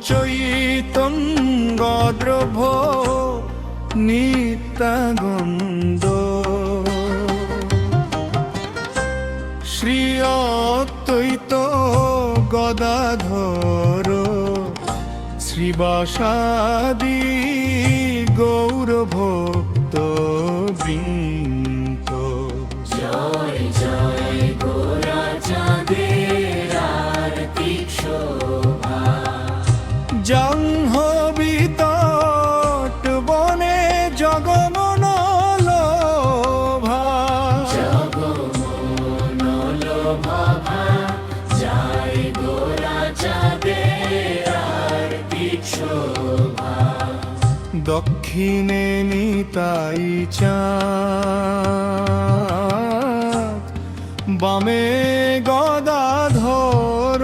চৈতন্য দ্রব্য নিত্যানন্দ শ্রী অদ্বৈত গদাধর শ্রীবাসাদি গৌরভক্ত বৃন্দ। জয় জয় গোরাচাঁদের আরতিক শোভা। জাহ্নবী তট বনে জগমন লোভা। জগমন লোভা জয় গোরাচাঁদের আরতিক শোভা। দক্ষিণে নিতাই চাঁদ বামে গদাধর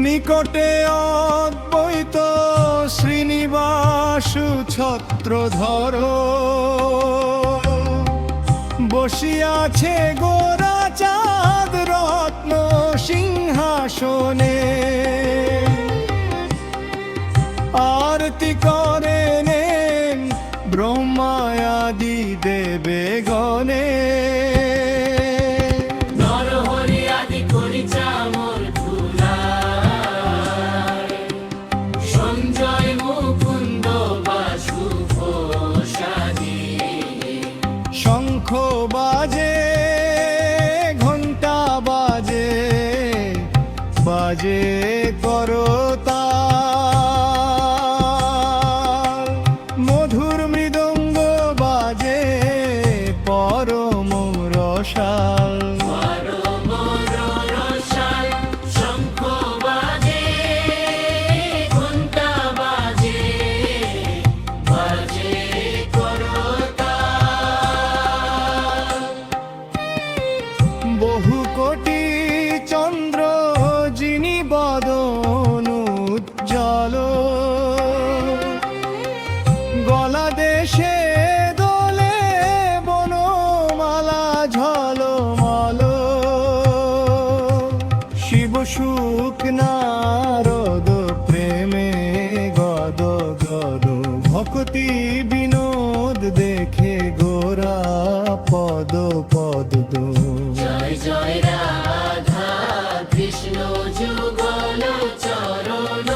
নিকটে অদ্বৈত শ্রীনিবাস ছত্রধর বসিয়াছে গোরাচাঁদ রত্ন সিংহাসনে আরতি করেন ব্রহ্মায়াদি দেবে গণে। নরহরি আদি করি চামর ধুলায়। সঞ্জয় মুকুন্দ বাসু ঘোষাদি। শঙ্খ বাজে ঘণ্টা বাজে বাজে করতাল। মধুর মৃদঙ্গ বাজে পরম রসাল। পরম রসাল শঙ্খ বাজে ঘণ্টা বাজে বাজে করতাল। বহু কোটি চন্দ্র যিনি বদন উজ্জ্বল গলা দেশে দোলে বনমালা ঝলমল। শিব সুখ নারদ প্রেমে গদ গদ ভক্তি বিনোদ দেখে গোরা পদ পদ দো। জয় জয় রাধা কৃষ্ণ যুগল চরণ।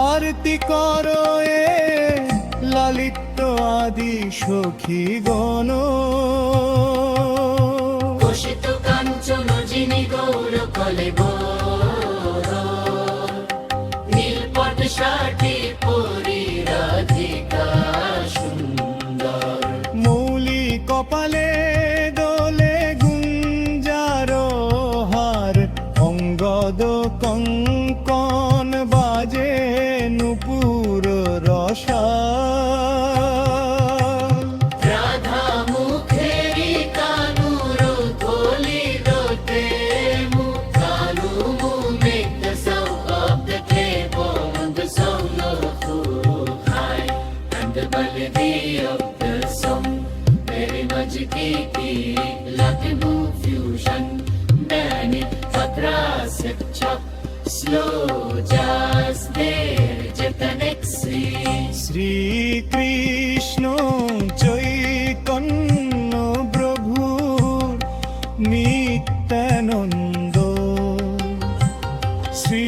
আরতি করো এ ললিত আদি সখী গণ। ঘোষিত কাঞ্চন যিনি গৌর কলেবর। নীলপট ষাটি পরি রাধিকা সুন্দর। মৌলি কপালে দোলে গুঞ্জার হার অঙ্গদ কঙ্কন বাজে নুপুর রসাল। Radha মুখেরি কানুর থলিরতে মুখানু make the sound of the table and the sound of the high and the melody of the song very much kiki like a fusion many patras chop slow just there jetanek Shrikrishna Chaitanya প্রভু নিত্যানন্দ শ্রী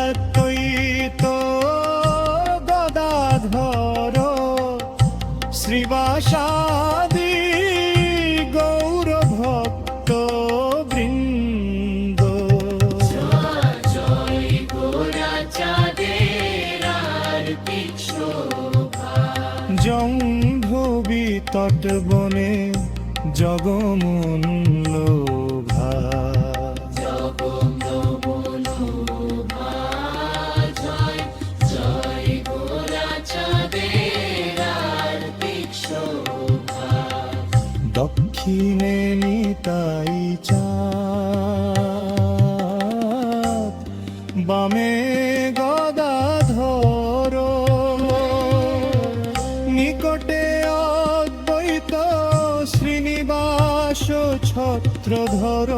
অদ্বৈত গদাধর শ্রীবাসাদি গৌরভক্ত বৃন্দ। জয় গোরাচাঁদের আরতিক শোভা। জম্ভবি তটবনে জগমন লোভা। জগমনোভা জয় জয় গোরাচাঁদের আরতিক শোভা। দক্ষিণে নিতাই চাঁদ বামে গদাধর নিকটে অদ্বৈত শ্রীনিবাস ছত্রধর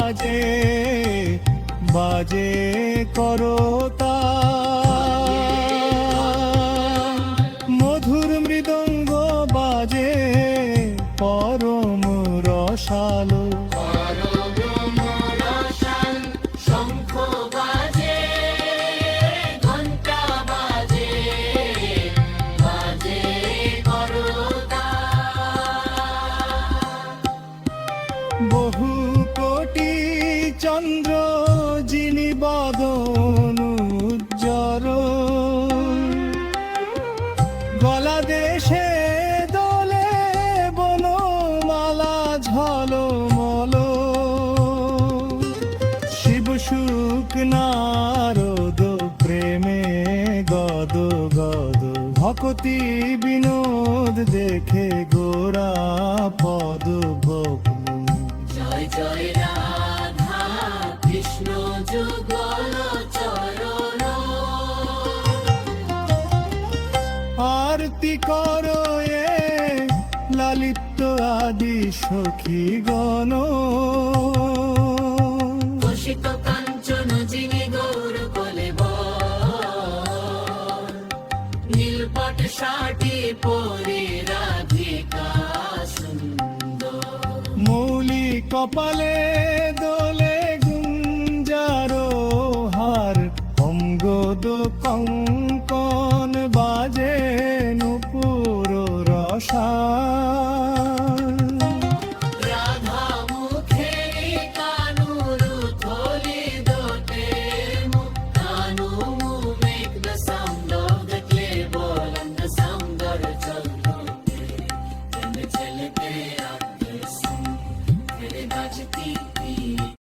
বাজে বাজে করতা মধুর মৃদঙ্গ বাজে পরম রসালো পরমরসাল শঙ্খ বাজে ঘণ্টা বাজে বাজে করতা বহু কোটি চন্দ্র যিনি বদন উজ্জ্বল গলা দেশে দোলে বনমালা ঝলমল শিব সুখ নারদ প্রেমে গদ গদ ভকতি বিনোদ দেখে গোরা পদ ভক্তি জয় জয় রাধা কৃষ্ণ যুগল চরণ আরতি করো এ লালিত আদি সখী গণ ঘোষিত কাঞ্চন যিনি গৌর কোলে নীলপট ষাটি পরে রাধিকা সুন্দর মৌলি কপালে